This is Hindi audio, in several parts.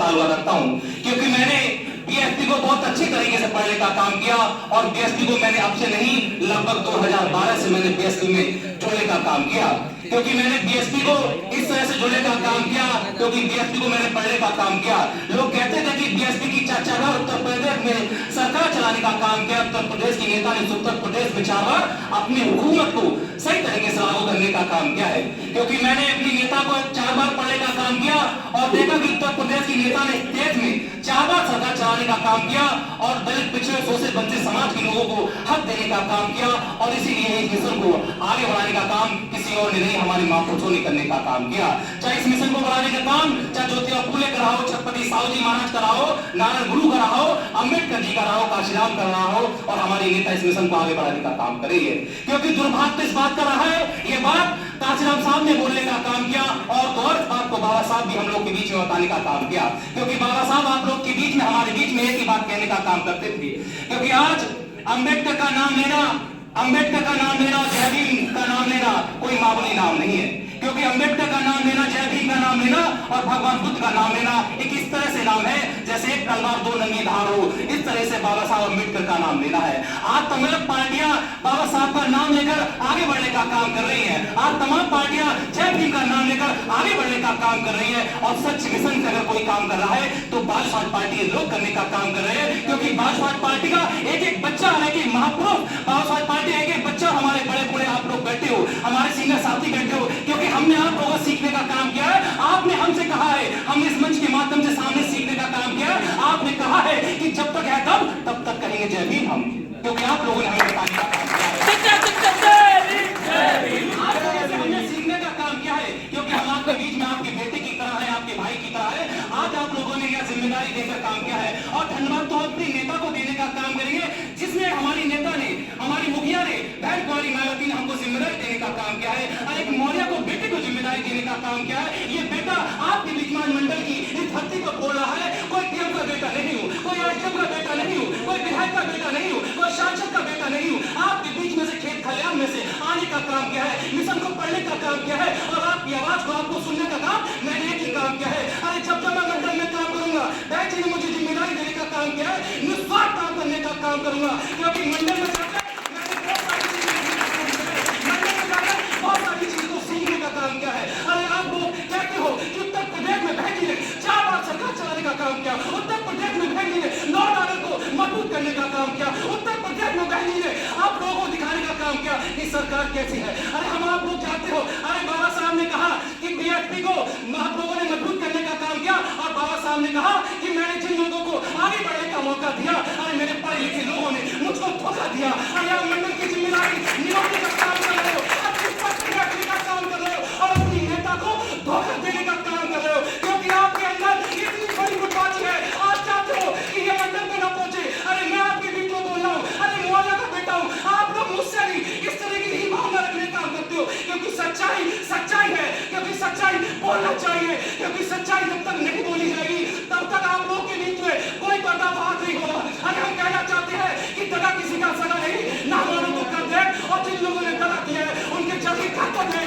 ताल्लुक रखता हूं, क्योंकि मैंने बीएसपी को बहुत अच्छी तरीके से पढ़ने का काम किया और बीएसपी को मैंने अब से नहीं लगभग 2012 से मैंने बीएसपी में जुड़ने का काम किया, क्योंकि मैंने बीएसपी को इस तरह से जुड़ने का काम किया, क्योंकि बीएसपी को मैंने पढ़ने का काम किया। लोग कहते थे कि बीएसपी की चर्चा का उत्तर प्रदेश में सरकार चलाने का काम किया, उत्तर प्रदेश की नेता ने उत्तर प्रदेश में 4 बार अपनी हुकूमत को सही तरीके से लागू करने का काम किया है, क्योंकि मैंने अपनी नेता को 4 बार पढ़ने का काम किया और देखा कि उत्तर प्रदेश की नेता ने देश में 4 बार सरकार चलाने का काम किया और दलित पिछड़े शोषित वंचित समाज के लोगों को हक देने का काम किया, और इसीलिए इस मिशन को आगे बढ़ाने का काम किसी और ने नहीं, हमारी महापुरुषों ने करने का काम किया। चाहे इस मिशन को बढ़ाने का काम चाहे ज्योतिबा फूले का हो, छत्रपति साहू जी महाराज का हो, नारायण गुरु का हो, अम्बेडकर जी का हो, काशीराम का हो, और हमारी नेता इस मिशन को आगे बढ़ाने का काम करेंगे, क्योंकि दुर्भाग्य इस बात का रहा है, ये बात काशीराम साहब ने बोलने का काम किया और तो और बात को बाबा साहब भी हम लोग के बीच में बताने का काम किया, क्योंकि बाबा साहब आप लोग के बीच में हमारे बीच में एक ही बात कहने का काम करते थे, क्योंकि आज अम्बेडकर का नाम लेना, जय भीम का नाम लेना कोई मामूली नाम नहीं है, क्योंकि अम्बेडकर का नाम लेना, जय भीम का नाम लेना और भगवान बुद्ध का नाम लेना एक इस तरह से नाम है जैसे एक तलवार 2 नंगी धार हो, इस तरह से बाबा साहब अम्बेडकर का नाम लेना है। आज तमाम पार्टियां बाबा साहब का नाम लेकर आगे बढ़ने का काम कर रही हैं, आज तमाम पार्टियां जय भीम का नाम लेकर आगे बढ़ने का काम कर रही है, और सच मिशन से अगर कोई काम कर रहा है तो भाजपा पार्टी लोग करने का काम कर रहे हैं, क्योंकि भाजपा पार्टी का एक बच्चा है कि महापुरुष भाजपा पार्टी एक बच्चा, हमारे बड़े बूढ़े आप लोग बैठे हो, हमारे सीनियर साथी बैठे हो, क्योंकि हमने आप लोगों सीखने का काम किया है, आपने हमसे कहा है, हमने इस मंच के माध्यम से सामने सीखने का काम किया है, आपने कहा है कि जब तक है तब तक करेंगे जय भीम हम, क्योंकि आप लोगों ने हमें बताने का काम किया है, हमने सीखने का काम किया है, क्योंकि हम आपके बीच में आपके बेटे की तरह है, आपके भाई की तरह है, आज आप लोगों ने यह जिम्मेदारी देकर काम किया है, और धन्यवाद तो अपनी नेता को देने का काम करेंगे, जिसने हमारी नेता ने, हमारी मुखिया ने, बहन कुमारी मायावती ने हमको जिम्मेदारी देने का काम किया है, और एक मौर्य को बेटे को जिम्मेदारी देने का काम किया है। ये बेटा आपके विज्ञान मंडल की इस धरती पर बोल रहा है, कोई टीएम का बेटा नहीं हूँ, कोई आरटीएम का बेटा नहीं हूँ, कोई विधायक का बेटा नहीं हूँ, कोई सांसद का बेटा नहीं हूँ, आपके बीच में से खेत खलियान में से आने का काम किया है, मिशन को पढ़ने का काम किया है, और आपकी आवाज को आपको सुनने का काम मैंने एक ही काम किया है। अरे जब मैं मंडल में काम करूंगा, बैठ जी ने मुझे जिम्मेदारी देने का काम किया है, निस्वार्थ काम करने का काम करूंगा, क्योंकि मंडल में बहुत सारी चीजों को सीखने का काम किया है। अरे आप लोग कहते हो कि उत्तर प्रदेश में बहन जी ने 4 बार सरकार चलाने का काम किया, उत्तर प्रदेश में बहन जी ने लॉ एंड ऑर्डर को मजबूत करने का काम किया, उत्तर प्रदेश में बहन जी ने आप लोगों को दिखाने का काम किया कि सरकार कैसी है। अरे हम आप लोग जानते हो, अरे बाबा साहब ने कहा कि बीएसपी को आप लोगों ने मजबूत करने का काम किया, और बाबा साहब ने कहा कि मैंने जिन लोगों को आगे बढ़ने का मौका दिया, अरे मेरे पढ़े लिखे लोगों ने मुझको धोखा दिया, अरे आप मंडल की जिम्मेदारी निभाने का काम कर रहे हो, का काम कर रहे हो, और अपनी नेता को धोखा देने का काम कर रहे हो, क्योंकि आपके अंदर इतनी बड़ी गुटबाजी है, आप चाहते हो कि ये मंडल में न पहुंचे। अरे मैं आपके बीच में बोल रहा हूँ, अरे मौला का बेटा हूँ, आप लोग मुझसे नहीं इस तरह की ही भावना रखने का काम करते हो, क्योंकि सच्चाई है, क्योंकि सच्चाई बोलना चाहिए, क्योंकि सच्चाई जब तक नहीं बोली जाएगी तब तक आप लोग के बीच में कोई पर्दाफाश नहीं होगा। अरे हम कहना चाहते हैं कि दगा किसी का सगा नहीं, ना हमारों को कर दे, और जिन लोगों ने दगा किया है उनके जल्दी खत्म है,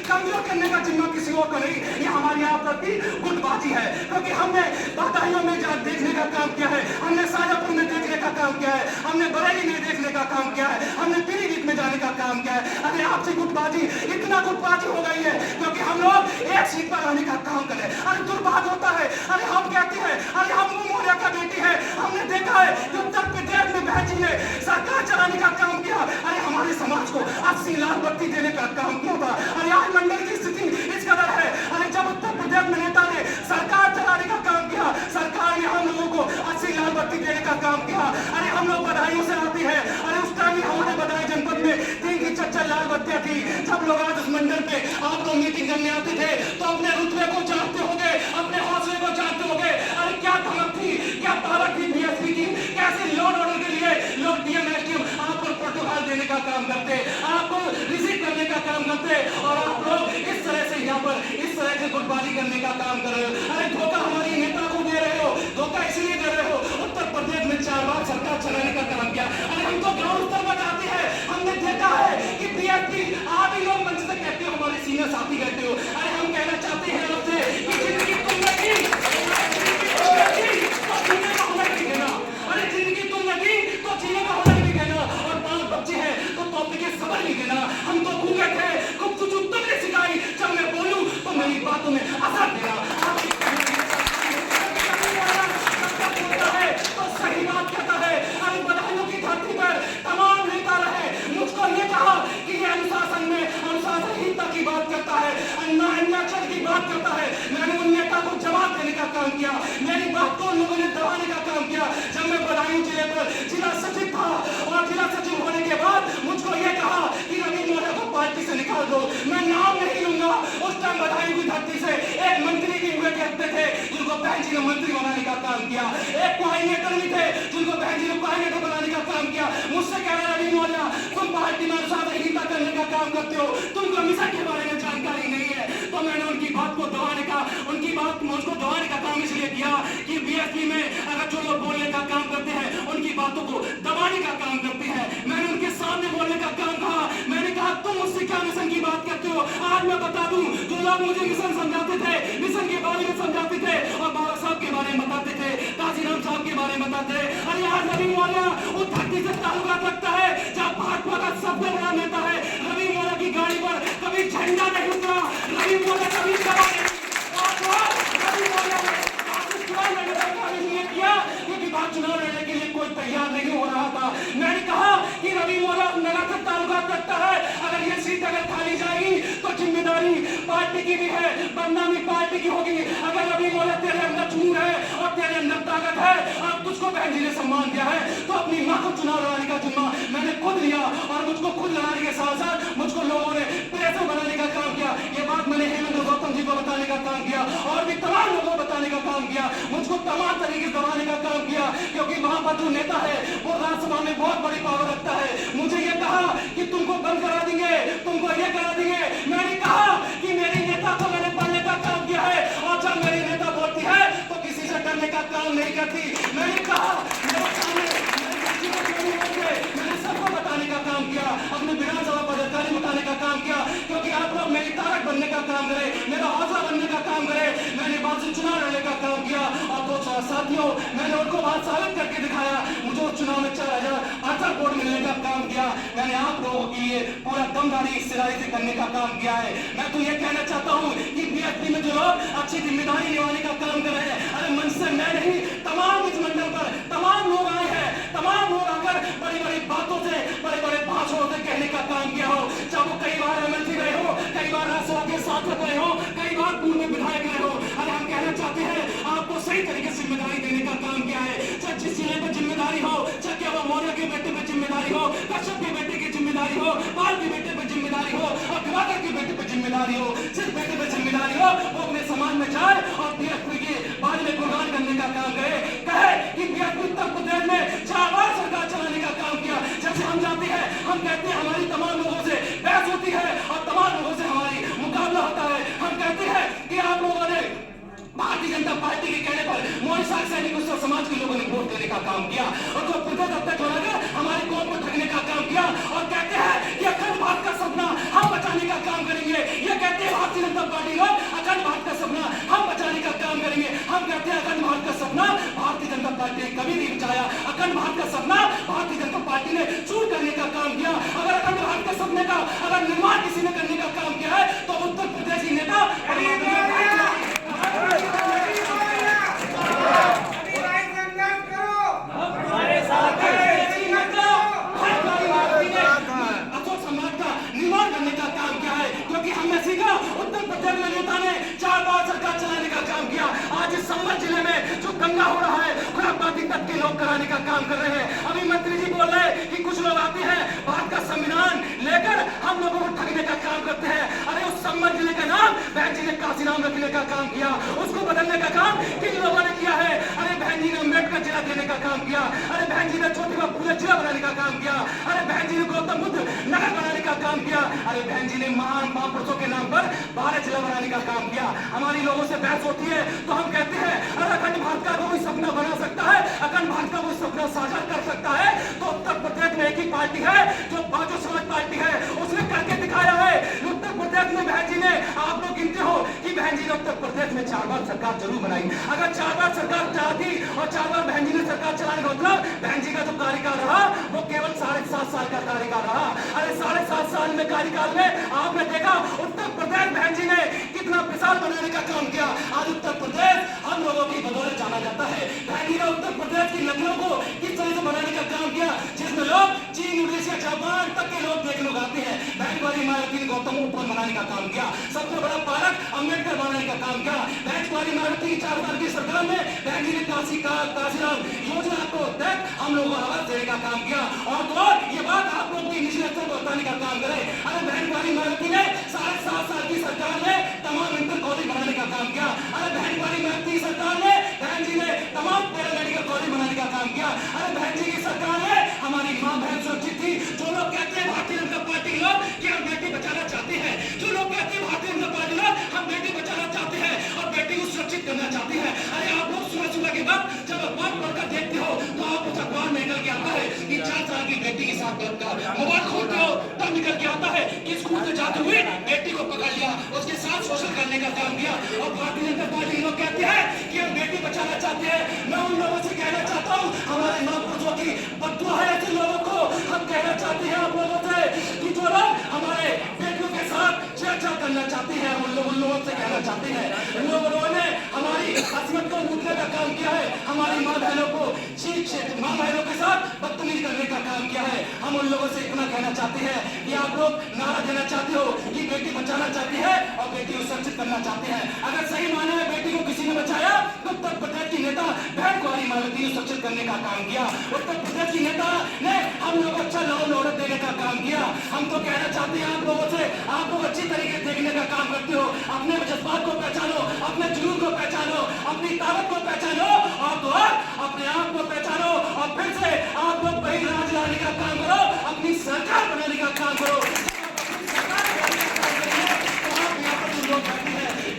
कमजोर करने का जिम्मा किसी और का नहीं, ये हमारी आप प्रति गुटबाजी है, क्योंकि हमने बदायूं में देखने का काम किया है, हमने शाजापुर में देखने का काम किया है, हमने बरेली में देखने का काम किया है, हमने पीलीभीत में जाने का काम किया है। अरे आपसे गुटबाजी, इतना गुटबाजी हो गई है क्योंकि हम लोग एक सीट पर आने का काम करें। अरे दुर्भाग्य होता है, अरे हम कहते हैं, अरे हम मौर्य का बेटी है, हमने देखा है कि उत्तर प्रदेश में बहन जी ने सरकार चलाने का काम किया, अरे हमारे समाज को 80 लाख बत्ती देने का काम किया था। अरे आज मंडल की स्थिति इस कदर है, अरे जब उत्तर प्रदेश में नेता ने सरकार चलाने का काम किया, सरकार ने हम लोगों को 80 लाख बत्ती देने का काम किया। अरे हम लोग बधाइयों से आते हैं, अरे उस टाइम हमारे बधाई जनपद में 3 की 4 लाख बत्तियां थी। जब लोग आज उस मंडल पे आप लोग मीटिंग करने आते थे तो अपने रुतबे को जानते होंगे, अपने हौसले को जानते होंगे। अरे क्या धमक थी, क्या ताकत थी बीएसपी की, कैसे लॉ एंड ऑर्डर के लिए लोग डीएम एसडीएम आपको प्रोटोकॉल देने का काम करते, आपको रिसीव करने का काम करते, और आप लोग इस तरह से यहाँ पर इस तरह से गुटबाजी करने का काम कर रहे हो। अरे धोखा हमारी नेता को दे रहे हो, धोखा इसलिए दे रहे हो, उत्तर प्रदेश में 4 बार सरकार चलाने का काम किया। अरे हम तो ग्राउंड स्तर पर जाते हैं, हमने देखा है कि बीएसपी आप ही लोग मंच से कहते हो, हमारे सीनियर साथी कहते हो, अरे हम कहते कहना चाहते हैं आपसे कि जिंदगी तुम लगी तो जीने का हुनर भी देना। अरे जिंदगी तुम लगी तो जीने का हुनर भी देना। और 5 बच्चे हैं तो तौफीक सबर भी देना। हम तो गूंगे थे, गुफ्तगू तुमने सिखाई, जब मैं बोलूं तो मेरी बातों में असर देना। तो सही बात कहता है। अरे बधाइयों की धरती पर तमाम नेता रहे, मुझको ये कहा कि ये अनुशासन में अनुशासनहीनता की बात करता है, अन्याचार की बात करता है। मैंने उन नेता को जवाब देने का काम किया, मेरी बात को लोगों ने दबाने का काम किया। जब मैं बदायूं जिले पर जिला सचिव था और जिला सचिव होने के बाद मुझको ये कहा कि रवि मौर्य को पार्टी से निकाल दो, मैं नाम नहीं लूंगा। उस टाइम बदायूं की धरती से एक मंत्री भी हुए कहते थे जिनको बहन जी ने मंत्री बनाने का काम किया, एक कोऑर्डिनेटर भी थे जिनको बहन जी ने कोऑर्डिनेटर बनाने का काम किया। मुझसे कह रहे रवि मौर्य तुम पार्टी में अनुशासनहीनता करने का काम करते हो, तुमको मिशन के बारे में जानकारी नहीं है। तो मैंने उनकी बात को दबाने का मुझको दबाने का काम इसलिए किया कि बीएसपी में अगर जो लोग बोलने का काम करते हैं उनकी बातों को दबाने का काम करते हैं। मैंने उनके सामने बोलने का काम कहा। मैंने कहा तुम मुझसे क्या मिशन की बात करते हो। आज मैं बता दूं, जो लोग मुझे मिशन समझाते थे, मिशन के बारे में समझाते थे और बाबा साहब के बारे में बताते थे, काशीराम साहब के बारे में बताते थे, अरे आज रवि मौर्य उस धरती से ताल्लुकात रखता है जहाँ भाजपा का सबसे बड़ा नेता है। रवि मौर्य की गाड़ी पर कभी झंडा नहीं उतरा, रवि मौर्य कभी सभा नहीं, रवि मौर्य ने चुनाव लड़ने का काम इसलिए किया क्योंकि बात चुनाव लड़ने के लिए कोई तैयार नहीं हो रहा था। मैंने कहा कि रवि मौर्य लगातार ताल्लुकात रखता है, अगर ये सीट अगर खाली जाएगी तो जिम्मेदारी पार्टी की भी है, बदनामी पार्टी की होगी। अगर रवि मौर्य तेरे अंदर जुनून है और तेरे अंदर ताकत है और तुझको बहन जी ने सम्मान दिया है तो अपनी मां को चुनाव लड़ाने का जिम्मा मैंने खुद लिया और मुझको खुद लड़ाने के साथ साथ मुझको लोगों ने प्रेशर बनाने का काम किया। ये बात मैंने हेमंत गौतम जी को बताने का काम किया और भी तमाम लोगों को बताने का काम किया। मुझको तमाम तरीके से दबाने का काम किया क्योंकि वहां पर जो नेता है वो राज्यसभा में बहुत बड़ी पावर रखता है। मुझे ये कहा कि तुमको बंद करा देंगे, तुमको ये करा देंगे। मैंने कहा कि मेरी नेता को मैंने पढ़ने का काम किया है और जब मेरी नेता बोलती है तो किसी से डरने का काम नहीं करती। मैंने कहा मैंने सबको बताने का काम किया, अपने विधानसभा पदाधिकारी बताने का काम किया क्योंकि आप लोग मेरी ताकत बनने का काम करे, मेरा हौसला बनने का काम करे। मैंने बात से चुनाव लड़ने का काम किया और दोस्तों साथियों मैंने उनको बात साबित करके दिखाया। मुझे उस चुनाव में 4000 वोट मिलने का काम किया। मैंने आप लोगों के लिए पूरा दमदारी हिस्सेदारी से करने का काम किया है। मैं तो ये कहना चाहता हूँ कि बीएसपी में जो लोग अच्छी जिम्मेदारी निभाने का काम कर रहे हैं, अरे मन से मैं नहीं, तमाम इस मंडल पर तमाम लोग आए हैं, तमाम लोग आकर बड़ी बड़ी बातों से बड़े बड़े भाषणों से कहने का काम किया हो। चाहे वो कई बार एमएलसी रहे हो, कई बार राज्यसभा के सांसद रहे हो, कई बार पूर्व में विधायक रहे हो। अरे हम कहना चाहते हैं आपको सही तरीके से जिम्मेदारी देने का काम किया है। चाहे जिस जिले पर जिम्मेदारी हो, चाहे क्या वो मौर्य के बेटे पे जिम्मेदारी हो, कश्यप के बेटे की जिम्मेदारी हो, पाल के बेटे पे जिम्मेदारी हो और दिवाकर के बेटे पे जिम्मेदारी हो, जिस बेटे पे जिम्मेदारी हो वो अपने समाज में जाए और बीएसपी के बारे में गुणगान करने का काम करे, कहे कि बीएसपी उत्तर प्रदेश में 4 बार सरकार चलाने का काम किया। जैसे हम जाते हैं हम कहते हैं हमारी तमाम लोगों से बहस होती है और तमाम लोगों से हमारी मुकाबला होता है। हम कहते हैं कि आप लोगों ने भारतीय जनता पार्टी के कहने पर मोहन सैनिकों से समाज के लोगों ने वोट देने का काम किया और जो प्रदेश अध्यक्ष बनाकर हमारी कौम को ठगने का काम किया और कहते हैं कि अखंड भारत का सपना हम बचाने का काम करेंगे। ये कहते हैं भारतीय जनता पार्टी लोग अखंड भारत का सपना हम बचाने का काम करेंगे। हम कहते हैं अखंड भारत का सपना भारतीय जनता पार्टी ने कभी नहीं बचाया। अखंड भारत का सपना भारतीय जनता पार्टी ने चूर करने का काम किया। अगर अखंड भारत के सपने का अगर निर्माण किसी ने करने का काम किया है तो उत्तर प्रदेश की नेता निर्माण करने का काम किया है क्योंकि हमने सीखा उत्तर प्रदेश में नेता ने 4 बार सरकार चलाने का काम किया। आज इस संभल जिले में जो दंगा हो रहा है खुरापाती तक के लोग कराने का काम कर रहे हैं। अभी मंत्री जी बोल रहे हैं कि कुछ लोग आते हैं भारत का संविधान लेकर हम लोगों को ठगने का काम करते हैं। अरे उस संभल जिले का नाम बहन जी ने काशीराम रखने का काम किया, उसको बदलने का काम किन लोगों ने किया है। अरे बहन जी ने अम्बेडकर जिला देने का काम किया, अरे बहन जी ने ज्योतिबा फूले जिला बनाने का काम किया, अरे बहन जी ने गौतम बुद्ध नगर बनाने का काम किया, अरे बहन जी ने महान महापुरुषों के नाम पर 12 जिला बनाने का काम किया। हमारी लोगों से बहस होती है तो हम कहते हैं अरे अखंड भारत का कोई सपना बना सकता है, अखंड भारत का कोई सपना साझा कर सकता है तो उत्तर प्रदेश में एक ही पार्टी है जो बहुजन समाज पार्टी है, उसने करके दिखाया है। उत्तर प्रदेश में बहन जी ने आप लोग गिनते हो कि बहन जी ने उत्तर प्रदेश में 4 बार सरकार जरूर बनाई। अगर 4 बार सरकार चाहती और 4 बार बहन जी ने सरकार चलाने का मतलब बहन जी का जो कार्यकाल रहा वो केवल 7.5 साल का कार्यकाल रहा। अरे 7.5 साल में कार्यकाल में आपने देखा उत्तर प्रदेश बहन जी ने कितना विशाल बनाने का काम किया। आज उत्तर प्रदेश हम लोगों की बदौलत जाना जाता है। बहन जी ने उत्तर प्रदेश की नदियों को किस तरह से बनाने का काम किया जिसमें लोग चीन, इंडोनेशिया, जापान तक के लोग देखने को आते हैं। बहन कुमारी मायावती ने गौतम उपवन बनाने का काम किया। सबसे बड़ा पार्क अम्बेडकर बनाने का काम किया। बहन कुमारी मायावती की 4 साल की सरकार में बहन जी ने काशीराम योजना को तहत हम लोगों को आवाज देने का काम किया। और तो ये बात आप लोग की निचले स्तर पर बताने का काम करे। अरे बहन कुमारी मायावती ने 7.5 साल की सरकार में तमाम इंटर कॉलेज बनाने का काम किया। अरे बहन कुमारी मायावती की सरकार में बहन जी ने तमाम पैरामेडिकल कॉलेज बनाने का काम किया। अरे बहन जी की सरकार में हमारी माँ बहन सुरक्षित थी। जो लोग कहते हैं भारतीय जनता पार्टी के लोग कि हम बेटी बचाना चाहते हैं, जो लोग कहते हैं भारतीय जनता पार्टी लोग हम बेटी बचाना चाहते हैं और बेटी को सुरक्षित करना चाहते हैं। अरे आप लोग सुबह के बाद जब अखबार पढ़कर देखते हो तो आपको अखबार में निकल के आता है कि 4 साल की बेटी के साथ मोबाइल खोलते हो तब निकल के आता है कि स्कूल से जाते हुए बेटी को पकड़ लिया, उसके साथ शोषण करने का काम किया। और भारतीय जनता पार्टी के लोग कहते हैं कि हम बेटी बचाना चाहते हैं। मैं उन लोगों से कहना चाहता हूँ हमारे महापुरुषों की बद्दुआ है ऐसे लोगों को। हम कहना चाहते हैं आप लोगों से कि जो लोग हमारे बेटियों के साथ छेड़छाड़ करना चाहते हैं उन लोगों से कहना चाहते हैं उन लोगों ने हमारी असमत को लूटने का काम किया है। हमारी माँ बहनों को माँ बहनों के साथ बदतमीजी करने का काम किया है। हम उन लोगों से इतना कहना चाहते हैं कि आप लोग नारा देना चाहते हो कि बेटी बचाना चाहते हैं और बेटी को सुरक्षित करना चाहते हैं। अगर सही माने में बेटी को किसी ने बचाया तो उत्तर प्रदेश की नेता बहन कुमारी मायावती ने सुरक्षित करने का काम किया। उत्तर प्रदेश की नेता ने हम लोग अच्छा लॉ ऑर्डर देने का काम किया। हम तो कहना चाहते हैं आप लोगों से आप लोग अच्छी तरीके से देखने का काम करते हो। अपने जज्बात को पहचानो, अपने जुनून को पहचानो, अपनी ताकत को पहचानो और तो अपने आप को पहचानो और फिर से आप लोग वही राज लाने का काम करो, अपनी सरकार बनाने का काम करो।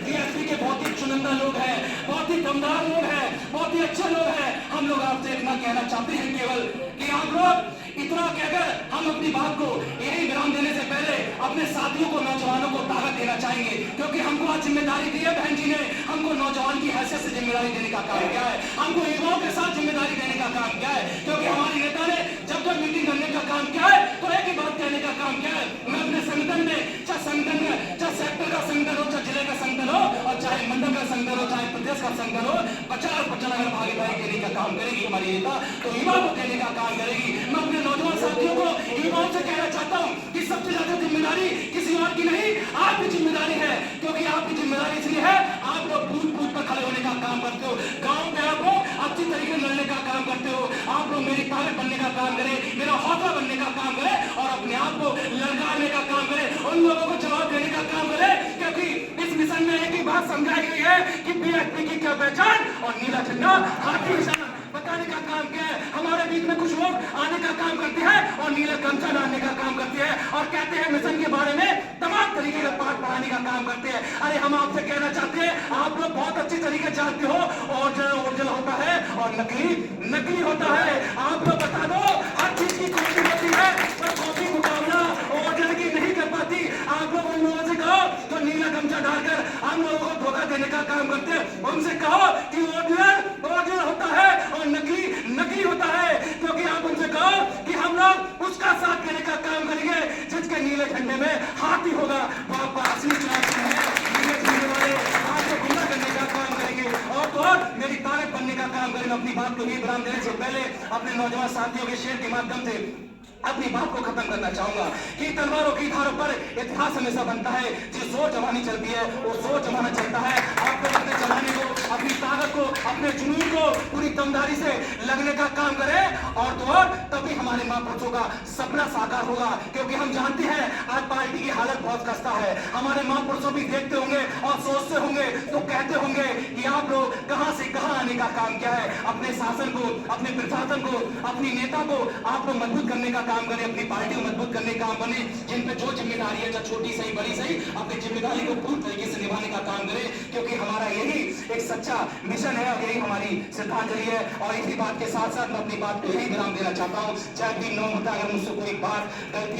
बीएसपी के बहुत ही चुनिंदा लोग हैं, बहुत ही दमदार लोग हैं, बहुत ही अच्छे लोग हैं। हम लोग आपसे इतना कहना चाहते हैं केवल कि आप लोग इतना कहकर हम अपनी बात को यही विराम देने से पहले अपने साथियों को, नौजवानों को ताकत देना चाहेंगे क्योंकि हमको आज जिम्मेदारी दी है बहन जी ने। हमको नौजवान की हैसियत से जिम्मेदारी देने का काम किया है। हमको युवाओं के साथ जिम्मेदारी देने का काम किया है क्योंकि हमारी नेता ने जब जब मीटिंग करने का काम किया है तो एक ही बात कहने का काम किया है। मैं अपने संगठन में चाहे सेक्टर का संगठन हो, चाहे जिले का संगठन हो और चाहे मंडल का संगठन हो, चाहे प्रदेश का संगठन हो, 50% अगर भागीदारी देने का काम करेगी हमारी नेता तो युवा को देने का काम करेगी। मैं अपने नौजवान साथियों को, युवाओं से कहना चाहता हूँ कि सबसे ज्यादा जिम्मेदारी किसी और की नहीं आपकी जिम्मेदारी है क्योंकि आपकी जिम्मेदारी इसलिए है आप लोग बूथ पर खड़े होने का काम करते हो, गाँव में आप लोग अच्छी तरीके से लड़ने का काम करते हो। आप लोग मेरी ताकत बनने का काम करें, मेरा हौसला बनने का काम करें और अपने आप को लड़काने का काम करें, उन लोगों को जवाब देने का काम करें क्योंकि इस मिशन में एक ही बात समझाई गई है कि बीएसपी की क्या पहचान और नीला झंडा हाथी निशान बताने का काम क्या है। हमारे बीच में कुछ लोग आने का काम करते हैं और नीला गमछा डालने का काम करते हैं और कहते हैं मिशन के बारे में तमाम तरीके का पाठ पढ़ाने का काम करते हैं। अरे हम आपसे कहना चाहते हैं आप लोग बहुत अच्छी तरीके जानते हो ओरिजिनल होता है और नकली होता है। आप लोग बता दो हर चीज की कॉपी होती है पर कॉपी मुकाबला ओरिजिनल की नहीं कर पाती। आप लोग उन लोगों से कहो तो नीला गमछा डालकर हम लोगों को धोखा देने का काम करते हैं। उनसे कहो कि ओरिजिनल होता है और नकली होता है क्योंकि आप उनसे कहो कि हम लोग उसका साथ देने का काम करेंगे जिसके नीले झंडे में हाथी होगा। असली चुनाव नीले झंडे वाले आपको गुमराह करने का काम करेंगे और तो और मेरी ताकत बनने का काम करेंगे। अपनी बात को ही विराम देने से पहले अपने नौजवान साथियों के शेर के माध्यम से अपनी बात को खत्म करना चाहूंगा कि तलवारों की धारों पर इतिहास हमेशा बनता है। जिस जोर जमानी चलती है वो जोर जमाना चलता है। आपको अपने जमाने को, अपनी ताकत को, अपने जुनून को पूरी दमदारी से लगने का काम करें और तो और तभी हमारे महापुरुषों का सपना साकार होगा क्योंकि हम जानते हैं आज पार्टी की हालत बहुत खस्ता है। हमारे महापुरुषों भी देखते होंगे और सोचते होंगे तो कहते होंगे कि आप लोग कहां से कहां आने का काम किया है। अपने शासन को, अपने प्रशासन को, अपनी नेता को आप लोग मजबूत करने का काम करें, अपनी पार्टी को मजबूत करने का काम बने। जिन पे जो जिम्मेदारी है, चाहे छोटी सही बड़ी सही, अपनी जिम्मेदारी को पूरी तरीके से निभाने का काम करें क्योंकि हमारा यही एक सच्चा मिशन है और यही हमारी श्रद्धांजलि है। और इसी बात के साथ साथ मैं अपनी बात को यही विराम देना चाहता हूँ। चाहे भी नौ अगर मुझसे कोई बात गलती